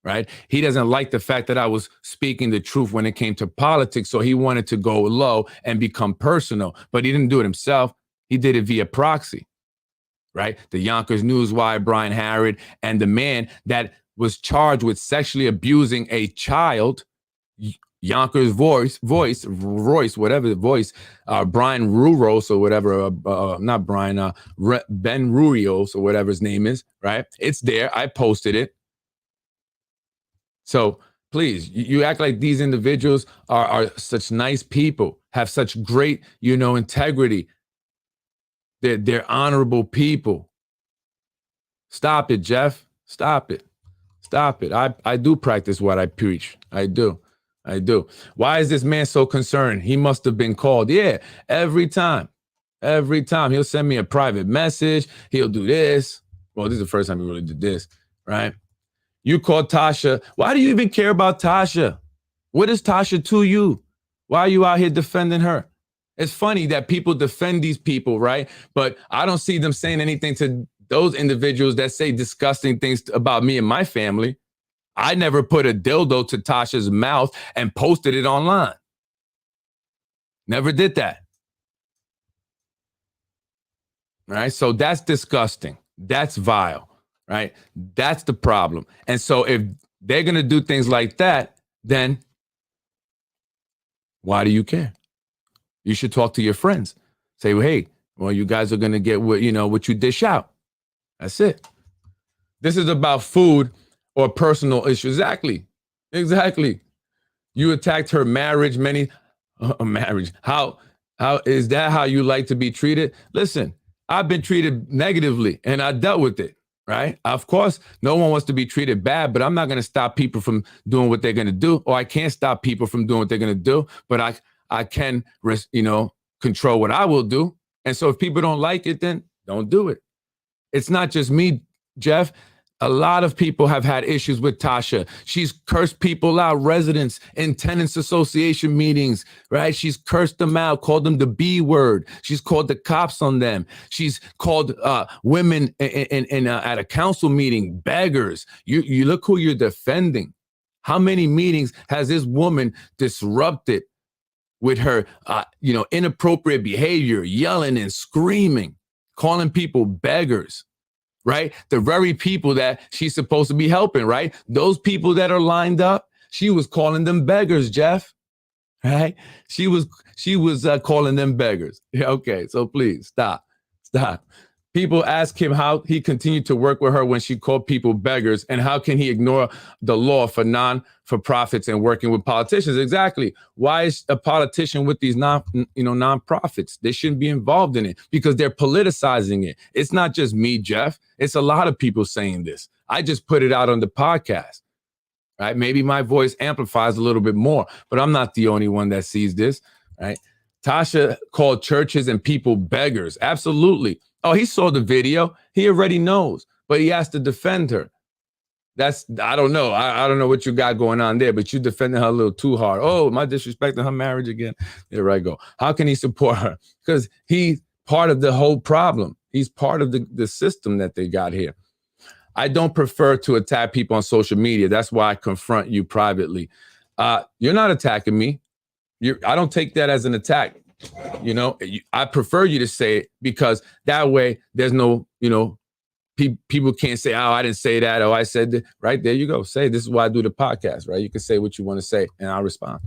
right? He doesn't like the fact that I was speaking the truth when it came to politics. So he wanted to go low and become personal, but he didn't do it himself. He did it via proxy, right? The Yonkers Newswire, Brian Harrod, and the man that was charged with sexually abusing a child, Yonkers Royce, whatever the voice, Brian Ruros or whatever, not Brian, Ben Rurios or whatever his name is, right? It's there. I posted it. So please, you act like these individuals are such nice people, have such great, integrity. They're honorable people. Stop it, Jeff. Stop it. Stop it. I do practice what I preach. I do. Why is this man so concerned? He must have been called. Yeah, every time. Every time. He'll send me a private message. He'll do this. Well, this is the first time he really did this, right? You called Tasha. Why do you even care about Tasha? What is Tasha to you? Why are you out here defending her? It's funny that people defend these people, right? But I don't see them saying anything to those individuals that say disgusting things about me and my family. I never put a dildo to Tasha's mouth and posted it online. Never did that. Right? So that's disgusting. That's vile, right? That's the problem. And so if they're going to do things like that, then why do you care? You should talk to your friends. Say, well, hey, you guys are going to get what you dish out. That's it. This is about food or personal issues. Exactly. You attacked her marriage, marriage. How is that how you like to be treated? Listen, I've been treated negatively and I dealt with it, right? Of course, no one wants to be treated bad, but I'm not going to stop people from doing what they're going to do, or I can't stop people from doing what they're going to do, but I can, control what I will do. And so if people don't like it, then don't do it. It's not just me, Jeff. A lot of people have had issues with Tasha. She's cursed people out, residents in tenants association meetings, right? She's cursed them out, called them the B word. She's called the cops on them. She's called women at a council meeting beggars. You look who you're defending. How many meetings has this woman disrupted with her, inappropriate behavior, yelling and screaming, calling people beggars, right? The very people that she's supposed to be helping, right? Those people that are lined up, she was calling them beggars, Jeff, right? She was calling them beggars. Okay, so please stop. People ask him how he continued to work with her when she called people beggars, and how can he ignore the law for non-for-profits and working with politicians? Exactly. Why is a politician with these non-profits? They shouldn't be involved in it because they're politicizing it. It's not just me, Jeff. It's a lot of people saying this. I just put it out on the podcast, right? Maybe my voice amplifies a little bit more, but I'm not the only one that sees this, right? Tasha called churches and people beggars. Absolutely. Oh, he saw the video. He already knows, but he has to defend her. I don't know. I don't know what you got going on there, but you defending her a little too hard. Oh, am I disrespecting her marriage again? There I go. How can he support her? Because he's part of the whole problem. He's part of the system that they got here. I don't prefer to attack people on social media. That's why I confront you privately. You're not attacking me. I don't take that as an attack. You know, I prefer you to say it because that way there's no, people can't say, oh, I didn't say that. Oh, I said that. Right there you go. Say, this is why I do the podcast, right? You can say what you want to say and I'll respond.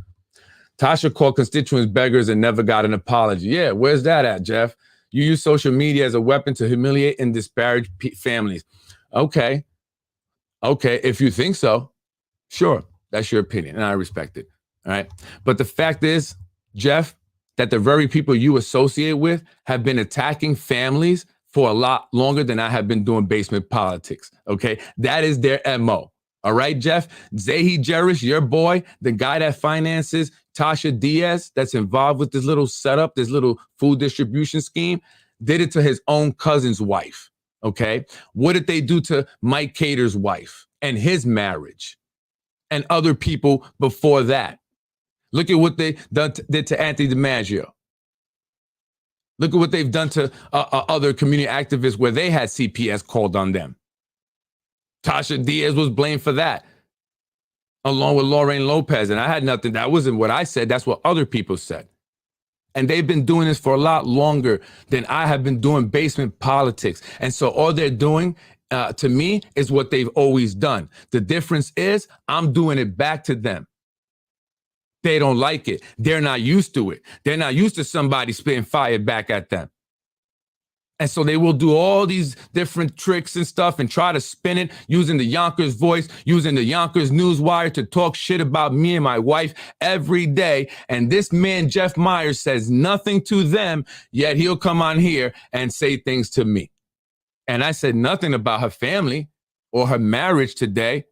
Tasha called constituents beggars and never got an apology. Yeah, where's that at, Jeff? You use social media as a weapon to humiliate and disparage families. Okay, if you think so, sure, that's your opinion, and I respect it, all right? But the fact is, Jeff, that the very people you associate with have been attacking families for a lot longer than I have been doing basement politics, okay? That is their MO, all right, Jeff? Zahi Jerish, your boy, the guy that finances Tasha Diaz, that's involved with this little setup, this little food distribution scheme, did it to his own cousin's wife. Okay, what did they do to Mike Cater's wife and his marriage and other people before that? Look at what they did to Anthony DiMaggio. Look at what they've done to other community activists where they had CPS called on them. Tasha Diaz was blamed for that, along with Lorraine Lopez. And I had nothing. That wasn't what I said. That's what other people said. And they've been doing this for a lot longer than I have been doing basement politics. And so all they're doing to me is what they've always done. The difference is I'm doing it back to them. They don't like it. They're not used to it. They're not used to somebody spitting fire back at them. And so they will do all these different tricks and stuff and try to spin it using the Yonkers voice, using the Yonkers newswire to talk shit about me and my wife every day. And this man, Jeff Myers, says nothing to them, yet he'll come on here and say things to me. And I said nothing about her family or her marriage today.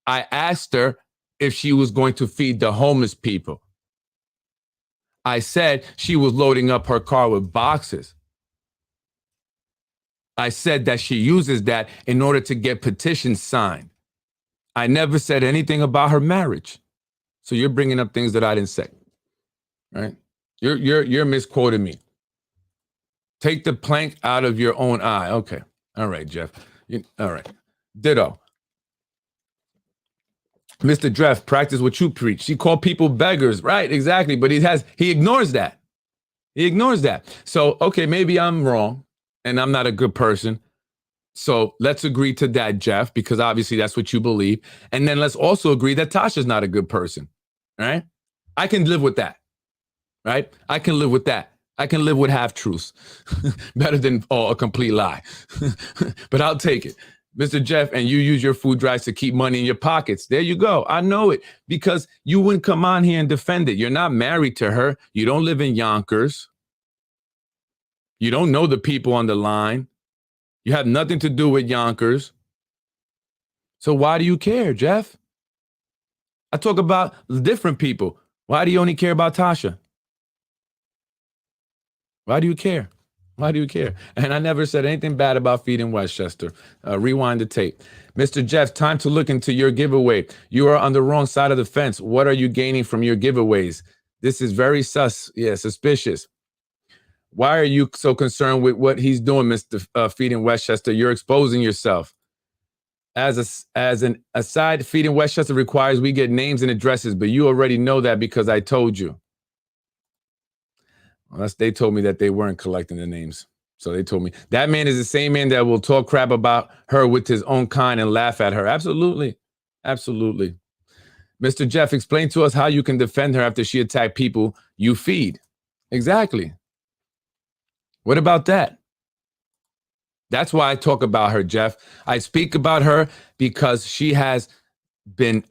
I asked her if she was going to feed the homeless people. I said she was loading up her car with boxes. I said that she uses that in order to get petitions signed. I never said anything about her marriage. So you're bringing up things that I didn't say, right? You're misquoting me. Take the plank out of your own eye. Okay. All right, Jeff. All right. Ditto. Mr. Jeff, practice what you preach. She called people beggars. Right, exactly. But he ignores that. He ignores that. So, okay, maybe I'm wrong. And I'm not a good person. So let's agree to that, Jeff, because obviously that's what you believe. And then let's also agree that Tasha's not a good person, right? I can live with that, right? I can live with that. I can live with half-truths better than a complete lie. But I'll take it. Mr. Jeff, and you use your food drives to keep money in your pockets. There you go. I know it because you wouldn't come on here and defend it. You're not married to her. You don't live in Yonkers. You don't know the people on the line. You have nothing to do with Yonkers. So why do you care, Jeff? I talk about different people. Why do you only care about Tasha? Why do you care? Why do you care? And I never said anything bad about feeding Westchester. Rewind the tape. Mr. Jeff, time to look into your giveaway. You are on the wrong side of the fence. What are you gaining from your giveaways? This is very suspicious. Why are you so concerned with what he's doing, Mr. Feeding Westchester? You're exposing yourself. As an aside, Feeding Westchester requires we get names and addresses, but you already know that because I told you. Unless they told me that they weren't collecting the names. So they told me. That man is the same man that will talk crap about her with his own kind and laugh at her. Absolutely. Absolutely. Mr. Jeff, explain to us how you can defend her after she attacked people you feed. Exactly. What about that? That's why I talk about her, Jeff. I speak about her because she has been,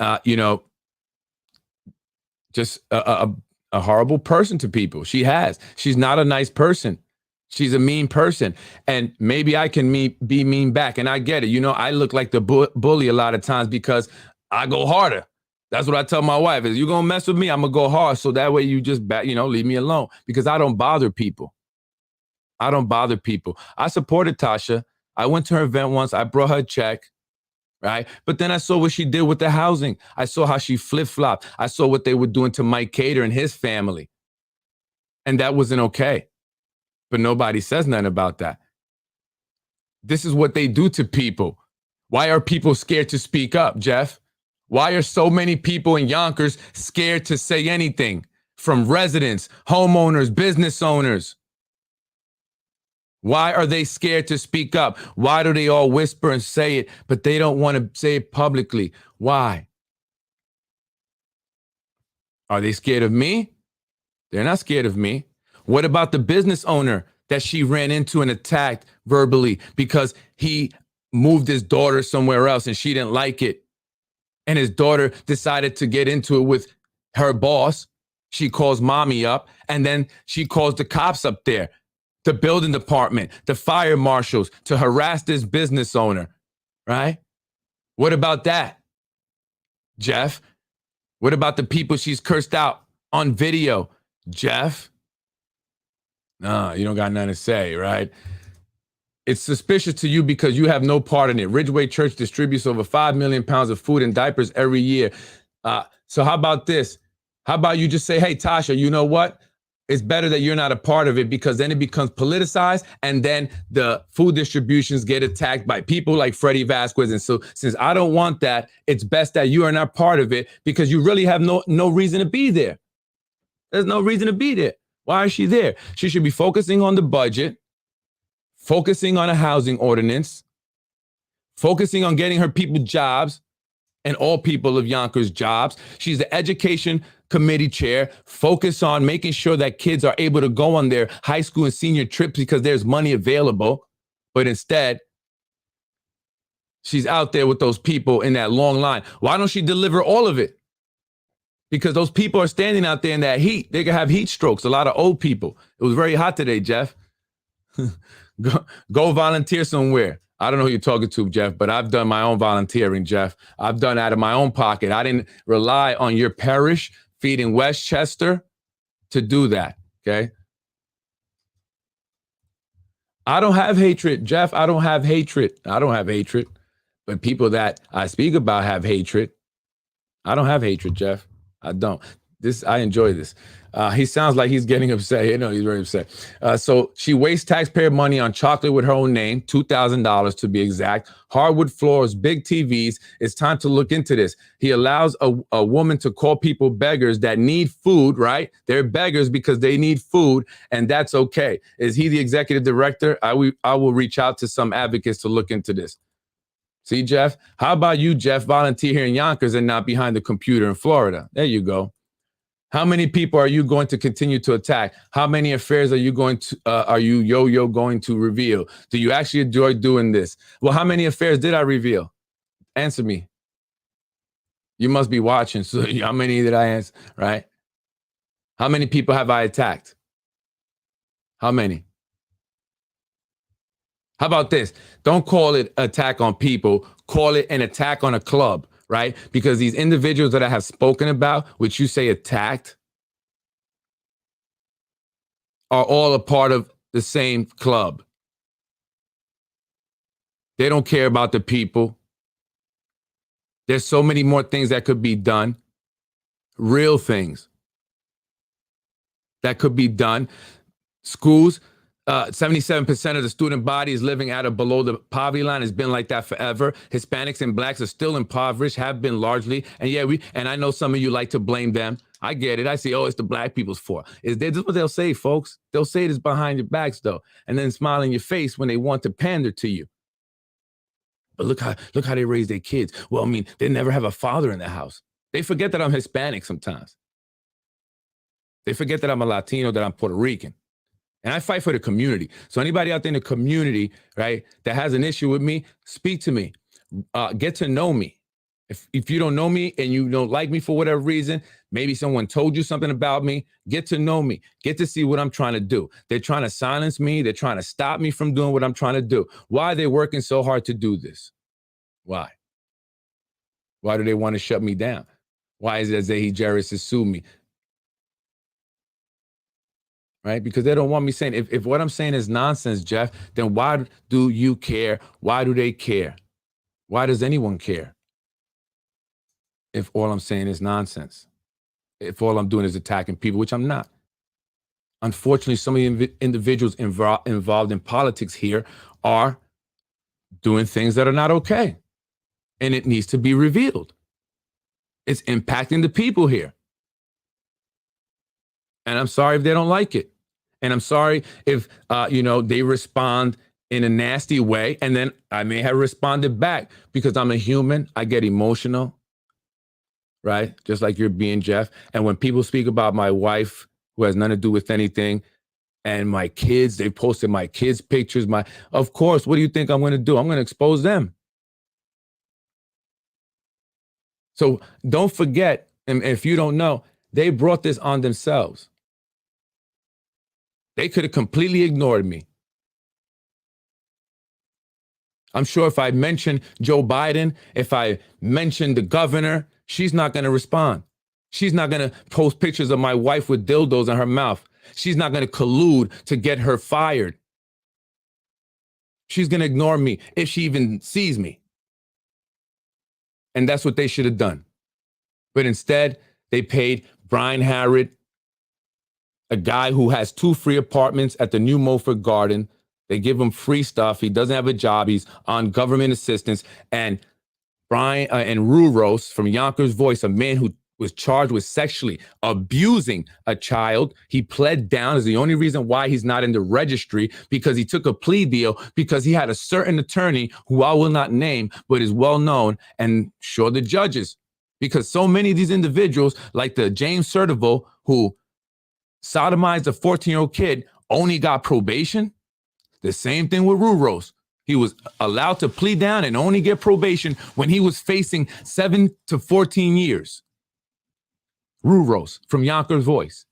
just a horrible person to people. She has. She's not a nice person. She's a mean person. And maybe I can be mean back. And I get it. I look like the bully a lot of times because I go harder. That's what I tell my wife. Is you gonna mess with me, I'm gonna go hard. So that way you just leave me alone. Because I don't bother people. I don't bother people. I supported Tasha. I went to her event once. I brought her a check. Right. But then I saw what she did with the housing. I saw how she flip-flopped. I saw what they were doing to Mike Cater and his family. And that wasn't okay. But nobody says nothing about that. This is what they do to people. Why are people scared to speak up, Jeff? Why are so many people in Yonkers scared to say anything? From residents, homeowners, business owners. Why are they scared to speak up? Why do they all whisper and say it, but they don't want to say it publicly? Why? Are they scared of me? They're not scared of me. What about the business owner that she ran into and attacked verbally because he moved his daughter somewhere else and she didn't like it? And his daughter decided to get into it with her boss. She calls mommy up, and then she calls the cops up there, the building department, the fire marshals, to harass this business owner, right? What about that, Jeff? What about the people she's cursed out on video, Jeff? No, you don't got nothing to say, right? It's suspicious to you because you have no part in it. Ridgeway Church distributes over 5 million pounds of food and diapers every year. So how about this? How about you just say, hey, Tasha, you know what? It's better that you're not a part of it because then it becomes politicized and then the food distributions get attacked by people like Freddie Vasquez. And so since I don't want that, it's best that you are not part of it because you really have no reason to be there. There's no reason to be there. Why is she there? She should be focusing on the budget, focusing on a housing ordinance, focusing on getting her people jobs and all people of Yonkers jobs. She's the education committee chair, focus on making sure that kids are able to go on their high school and senior trips because there's money available. But instead, she's out there with those people in that long line. Why don't she deliver all of it? Because those people are standing out there in that heat. They can have heat strokes, a lot of old people. It was very hot today, Jeff. Go volunteer somewhere. I don't know who you're talking to, Jeff, but I've done my own volunteering, Jeff. I've done out of my own pocket. I didn't rely on your parish feeding Westchester to do that, okay? I don't have hatred, Jeff. I don't have hatred. I don't have hatred. But people that I speak about have hatred. I don't have hatred, Jeff. I don't. I enjoy this. He sounds like he's getting upset. You know, he's very upset. So she wastes taxpayer money on chocolate with her own name, $2,000 to be exact. Hardwood floors, big TVs. It's time to look into this. He allows a woman to call people beggars that need food, right? They're beggars because they need food, and that's okay. Is he the executive director? I will reach out to some advocates to look into this. See, Jeff? How about you, Jeff, volunteer here in Yonkers and not behind the computer in Florida? There you go. How many people are you going to continue to attack? How many affairs are you going to reveal? Do you actually enjoy doing this? Well, how many affairs did I reveal? Answer me. You must be watching. So how many did I answer, right? How many people have I attacked? How many? How about this? Don't call it attack on people. Call it an attack on a club, right? Because these individuals that I have spoken about, which you say attacked, are all a part of the same club. They don't care about the people. There's so many more things that could be done. Real things that could be done. Schools, 77% of the student body is living at or below the poverty line. It's been like that forever. Hispanics and blacks are still impoverished, have been largely. And I know some of you like to blame them. I get it. I see, it's the black people's fault. This is what they'll say, folks. They'll say this behind your backs, though, and then smile in your face when they want to pander to you. But look how they raise their kids. Well, I mean, they never have a father in the house. They forget that I'm Hispanic sometimes. They forget that I'm a Latino, that I'm Puerto Rican. And I fight for the community. So anybody out there in the community, right, that has an issue with me, speak to me. Get to know me. If you don't know me and you don't like me for whatever reason, maybe someone told you something about me, get to know me. Get to see what I'm trying to do. They're trying to silence me. They're trying to stop me from doing what I'm trying to do. Why are they working so hard to do this? Why? Why do they want to shut me down? Why is it that Zahi Jarris has sued me? Right? Because they don't want me saying, if what I'm saying is nonsense, Jeff, then why do you care? Why do they care? Why does anyone care? If all I'm saying is nonsense, if all I'm doing is attacking people, which I'm not. Unfortunately, some of the individuals involved in politics here are doing things that are not okay. And it needs to be revealed. It's impacting the people here. And I'm sorry if they don't like it. And I'm sorry if, they respond in a nasty way. And then I may have responded back because I'm a human. I get emotional, right? Just like you're being, Jeff. And when people speak about my wife, who has nothing to do with anything, and my kids, they posted my kids' pictures. Of course, what do you think I'm going to do? I'm going to expose them. So don't forget, and if you don't know, they brought this on themselves. They could have completely ignored me. I'm sure if I mentioned Joe Biden, if I mentioned the governor, she's not going to respond. She's not going to post pictures of my wife with dildos in her mouth. She's not going to collude to get her fired. She's going to ignore me if she even sees me. And that's what they should have done. But instead, they paid Brian Harrod, a guy who has 2 free apartments at the New Milford Garden. They give him free stuff. He doesn't have a job. He's on government assistance. And Brian and Ruros from Yonkers Voice, a man who was charged with sexually abusing a child. He pled down is the only reason why he's not in the registry, because he took a plea deal because he had a certain attorney who I will not name, but is well known, and sure the judges, because so many of these individuals, like the James Sertival, who sodomized a 14-year-old kid, only got probation. The same thing with Ruros. He was allowed to plead down and only get probation when he was facing 7 to 14 years. Ruros from Yonkers Voice.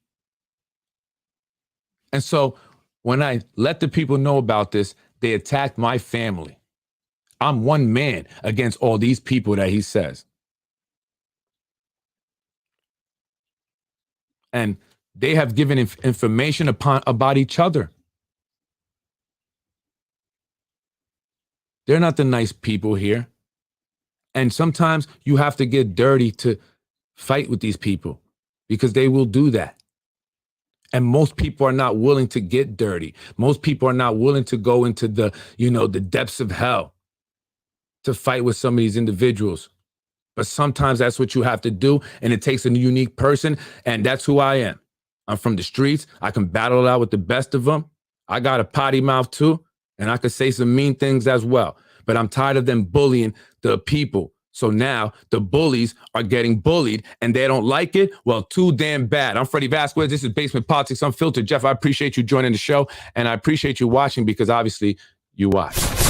And so when I let the people know about this, they attacked my family. I'm one man against all these people that he says. And they have given information about each other. They're not the nice people here. And sometimes you have to get dirty to fight with these people, because they will do that. And most people are not willing to get dirty. Most people are not willing to go into the depths of hell to fight with some of these individuals. But sometimes that's what you have to do. And it takes a unique person. And that's who I am. I'm from the streets. I can battle it out with the best of them. I got a potty mouth too. And I could say some mean things as well. But I'm tired of them bullying the people. So now the bullies are getting bullied and they don't like it. Well, too damn bad. I'm Freddie Vasquez. This is Basement Politics Unfiltered. Jeff, I appreciate you joining the show, and I appreciate you watching, because obviously you watch.